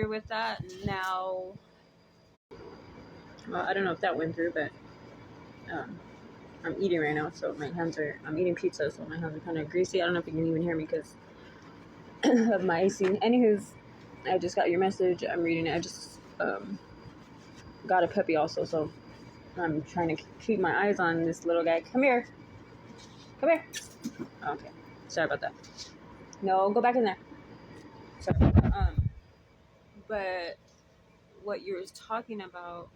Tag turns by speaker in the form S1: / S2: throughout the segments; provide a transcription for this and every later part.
S1: familiar with that. Now, well, I don't know if that went through, but I'm eating right now, so I'm eating pizza, so my hands are kind of greasy. I don't know if you can even hear me because of my AC. Anywho's, I just got your message. I'm reading it. I just got a puppy also, so I'm trying to keep my eyes on this little guy. Come here. Okay. Sorry about that. No, go back in there. Sorry about that. But what you were talking about,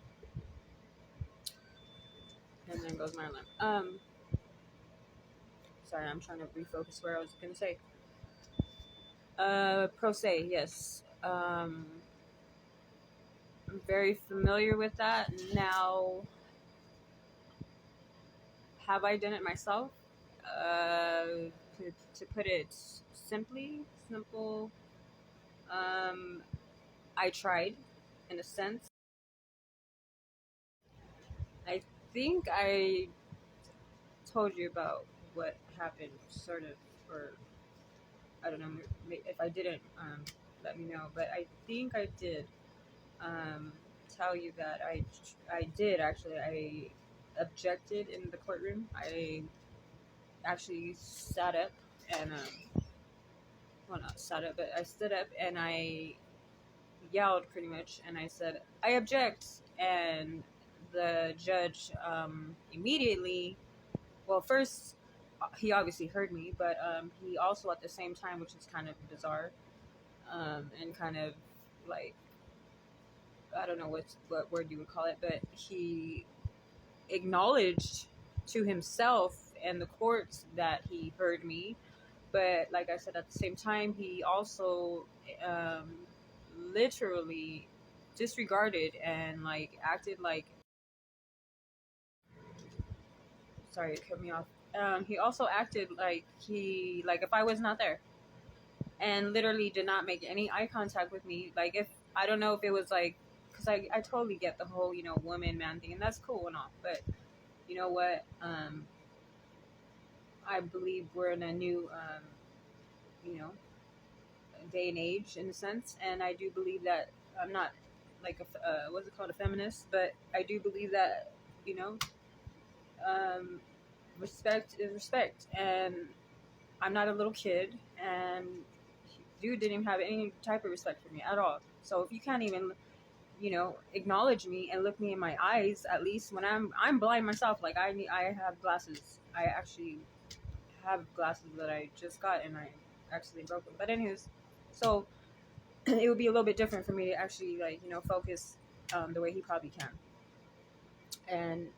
S1: and then goes my alarm. Sorry, I'm trying to refocus where I was gonna say. Pro se, yes. I'm very familiar with that. Now, have I done it myself? To put it simple, I tried, in a sense. I think I told you about what happened, sort of, or I don't know if I didn't. Let me know. But I think I did tell you that I did actually. I objected in the courtroom. I actually sat up and well, not sat up, but I stood up and I yelled pretty much, and I said, I object. And the judge immediately, well, first he obviously heard me, but he also at the same time, which is kind of bizarre, and kind of like, I don't know what word you would call it, but he acknowledged to himself and the courts that he heard me. But like I said, at the same time, he also literally disregarded and like acted like, sorry, it cut me off. He also acted like if I was not there, and literally did not make any eye contact with me. Like, if I don't know if it was like, because I totally get the whole woman man thing, and that's cool and all, but you know what, I believe we're in a new day and age, in a sense, and I do believe that I'm not like what's it called, a feminist, but I do believe that respect is respect, and I'm not a little kid, and dude didn't even have any type of respect for me at all. So if you can't even acknowledge me and look me in my eyes, at least when I'm blind myself, like I have glasses. I actually have glasses that I just got, and I actually broke them. But anyways, so it would be a little bit different for me to actually focus the way he probably can. And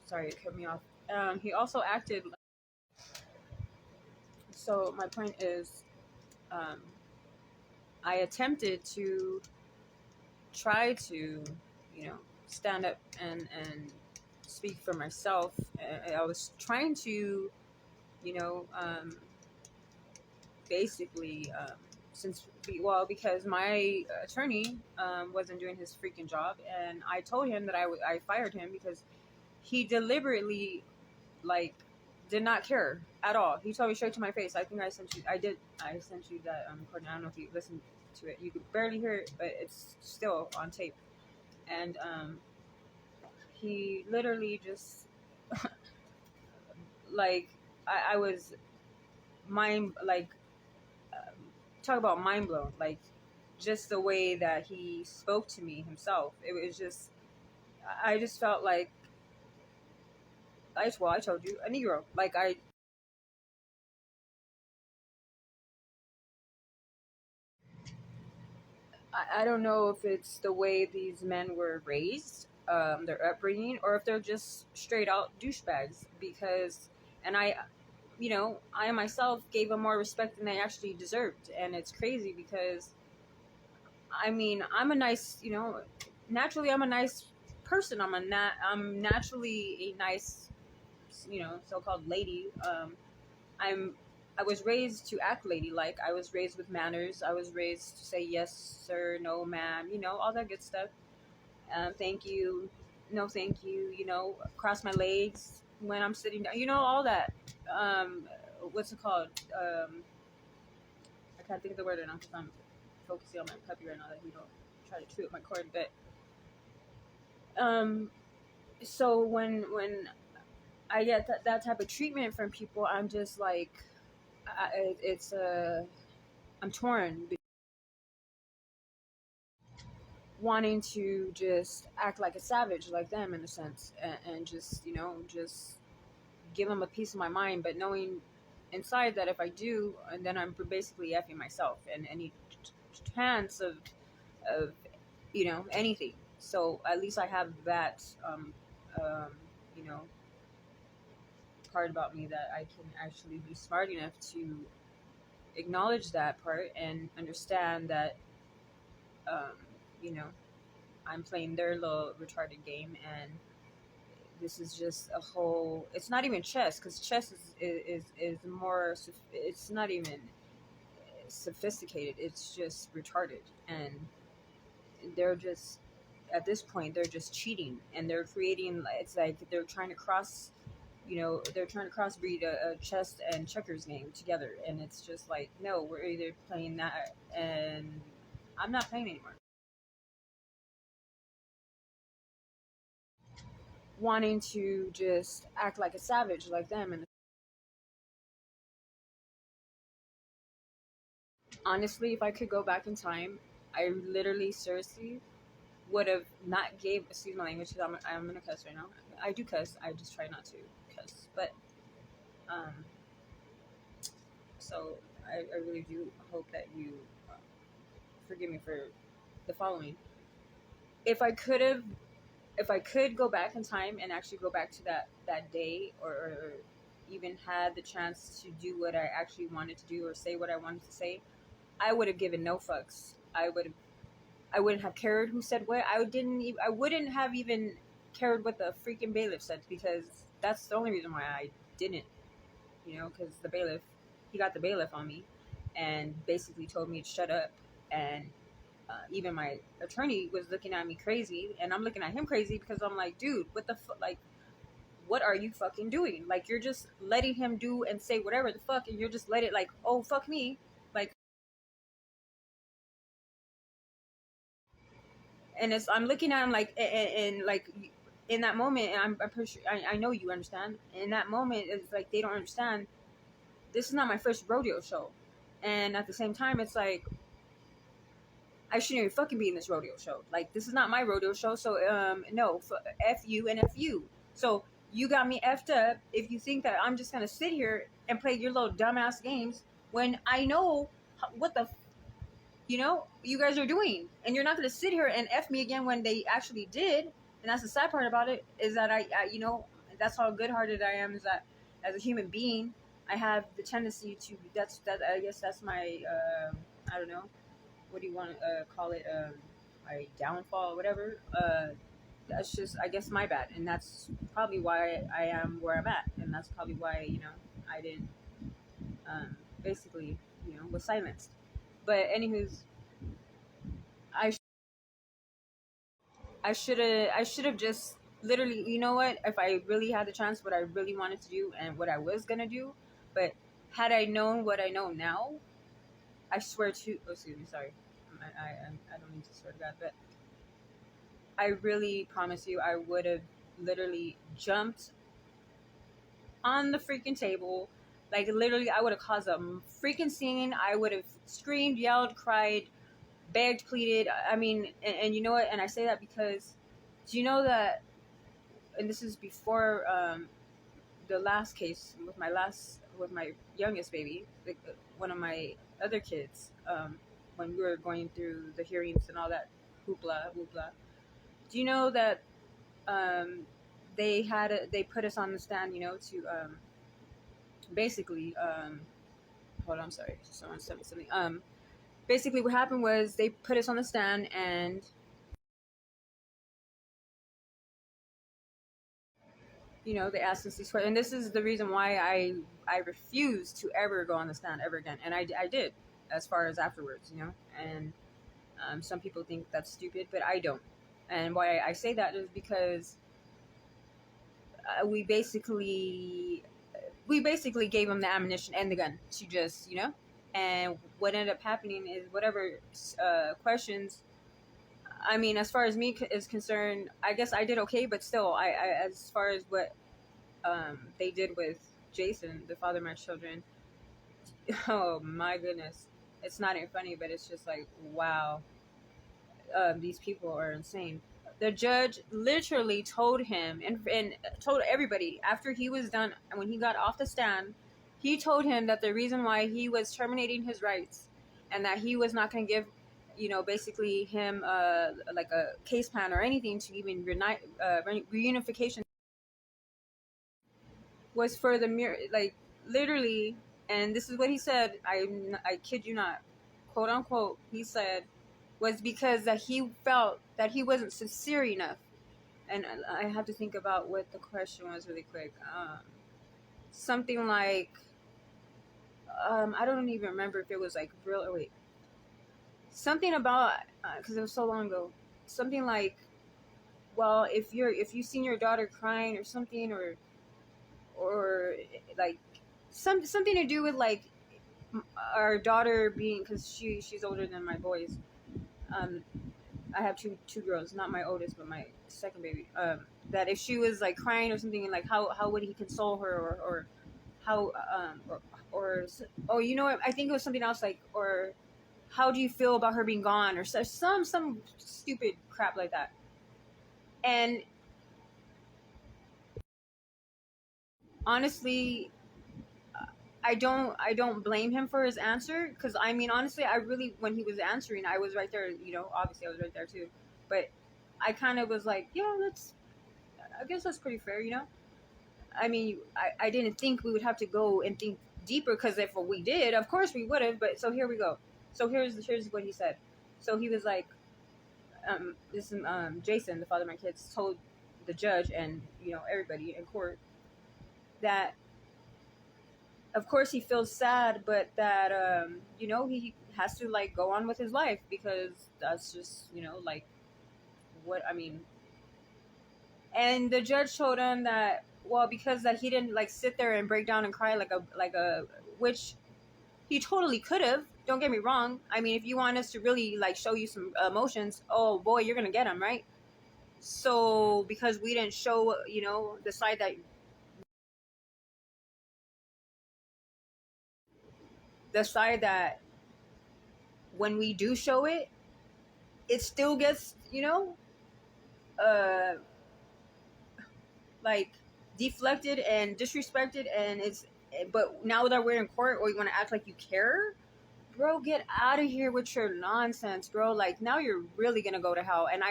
S1: sorry, it cut me off. He also acted. So my point is, I attempted to try to, stand up and speak for myself. I was trying to, basically, because my attorney wasn't doing his freaking job, and I told him that I fired him because he deliberately, like, did not care at all. He told me straight to my face. I think I sent you that recording. I don't know if you listened to it. You could barely hear it, but it's still on tape. And he literally just like, I was talk about mind blown, like, just the way that he spoke to me himself. It was just, I just felt like I told you, a Negro. Like, I don't know if it's the way these men were raised, their upbringing, or if they're just straight out douchebags. Because, and I myself gave them more respect than they actually deserved, and it's crazy because, I mean, I'm a nice, naturally I'm a nice person. I'm naturally a nice, so-called lady. I was raised to act ladylike. I was raised with manners. I was raised to say yes, sir, no, ma'am, all that good stuff. Thank you, no, thank you, cross my legs when I'm sitting down, all that. what's it called? I can't think of the word right now because I'm focusing on my puppy right now that he don't try to chew up my cord. But so when I get that type of treatment from people, I'm just like, I'm torn, wanting to just act like a savage like them in a sense, and just just give them a piece of my mind, but knowing inside that if I do, and then I'm basically effing myself and any chance of anything. So at least I have that um, you know part about me that I can actually be smart enough to acknowledge that part and understand that um, you know I'm playing their little retarded game, and this is just a whole. It's not even chess, because chess is more. It's not even sophisticated. It's just retarded, and they're just at this point they're just cheating, and they're creating. It's like they're trying to cross. They're trying to crossbreed a chess and checkers game together, and it's just like, no, we're either playing that, and I'm not playing anymore. Wanting to just act like a savage like them, and honestly, if I could go back in time, I literally seriously would have not gave, excuse my language, because I'm gonna cuss right now. I do cuss, I just try not to cuss. But um so I really do hope that you forgive me for the following. If I could go back in time and actually go back to that day, or even had the chance to do what I actually wanted to do or say what I wanted to say, I would have given no fucks. I wouldn't have cared who said what. I wouldn't have even cared what the freaking bailiff said, because that's the only reason why I didn't. Because the bailiff, he got the bailiff on me, and basically told me to shut up. And even my attorney was looking at me crazy, and I'm looking at him crazy, because I'm like, dude, what the fuck? Like, what are you fucking doing? Like, you're just letting him do and say whatever the fuck, and you're just let it, like, oh, fuck me. Like, and I'm looking at him like, and like, in that moment, and I'm pretty sure, I know you understand. In that moment, it's like they don't understand. This is not my first rodeo show, and at the same time, it's like I shouldn't even fucking be in this rodeo show. Like, this is not my rodeo show, so no, f you and f you. So you got me effed up if you think that I'm just gonna sit here and play your little dumbass games when I know what the you guys are doing, and you're not going to sit here and f me again when they actually did. And that's the sad part about it, is that I that's how good-hearted I am, is that as a human being I have the tendency to, I guess that's my I don't know, what do you want to call it, my downfall or whatever. That's just, I guess, my bad, and that's probably why I am where I'm at, and that's probably why I didn't basically was silenced. But anywho's, I I should have just literally, you know what? If I really had the chance, what I really wanted to do and what I was gonna do, but had I known what I know now, I swear to, oh, excuse me, sorry, I don't mean to swear to God, but I really promise you, I would have literally jumped on the freaking table. Like, literally, I would have caused a freaking scene. I would have screamed, yelled, cried, begged, pleaded. I mean, and you know what? And I say that because, do you know that? And this is before the last case with my youngest baby, like, one of my other kids. When we were going through the hearings and all that hoopla hoopla. Do you know that they put us on the stand, to basically hold on, I'm sorry, someone sent me something. Basically, what happened was they put us on the stand, and they asked us these questions. And this is the reason why I refuse to ever go on the stand ever again. And I did, as far as afterwards, And some people think that's stupid, but I don't. And why I say that is because we basically we basically gave him the ammunition and the gun to just, you know. And what ended up happening is whatever questions. I mean, as far as me is concerned, I guess I did okay, but still, I as far as what they did with Jason, the father of my children, oh my goodness, it's not even funny, but it's just like, wow, these people are insane. The judge literally told him and told everybody after he was done, and when he got off the stand, he told him that the reason why he was terminating his rights and that he was not going to give, you know, basically him like a case plan or anything to even reunification was for the mere, like, literally, and this is what he said, I kid you not, quote unquote, he said, was because that he felt that he wasn't sincere enough. And I have to think about what the question was really quick. Something like, I don't even remember if it was like real or wait. Something about, because it was so long ago. Something like, well, if you've seen your daughter crying or something, or like something to do with like our daughter being, because she's older than my boys. I have two girls, not my oldest, but my second baby. That if she was like crying or something, and like how would he console her, or how or oh, you know what? I think it was something else, like, or how do you feel about her being gone, or some stupid crap like that. And honestly, I don't blame him for his answer, because I mean, honestly, I really, when he was answering, I was right there, you know, obviously I was right there too, but I kind of was like, yeah, I guess that's pretty fair, you know. I mean, I didn't think we would have to go and think deeper, because if we did, of course we would have, but so here we go. So here's what he said. So he was like, Jason, the father of my kids, told the judge and, you know, everybody in court that of course he feels sad, but that you know, he has to like go on with his life, because that's just, you know, like, what I mean. And the judge told him that, well, because that he didn't like sit there and break down and cry like a, which he totally could have, don't get me wrong. I mean, if you want us to really like show you some emotions, oh boy, you're gonna get them, right? So because we didn't show, you know, the side that when we do show it, it still gets, you know, uh like deflected and disrespected, and it's, but now that we're in court, or you want to act like you care, bro, get out of here with your nonsense, bro. Like, now you're really gonna go to hell. And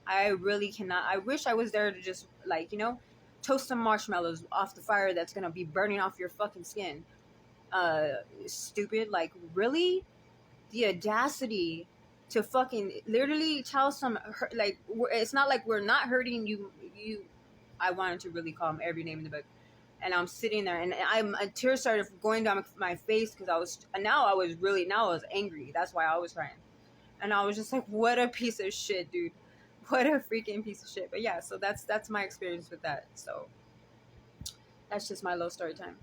S1: I really cannot. I wish I was there to just, like, you know, toast some marshmallows off the fire that's gonna be burning off your fucking skin. Stupid. Like, really, the audacity to fucking literally tell some, like, it's not like we're not hurting you. I wanted to really call him every name in the book, and I'm sitting there, and a tear started going down my face, because I was angry. That's why I was crying, and I was just like, what a piece of shit, dude. What a freaking piece of shit. But yeah, so that's my experience with that. So that's just my little story time.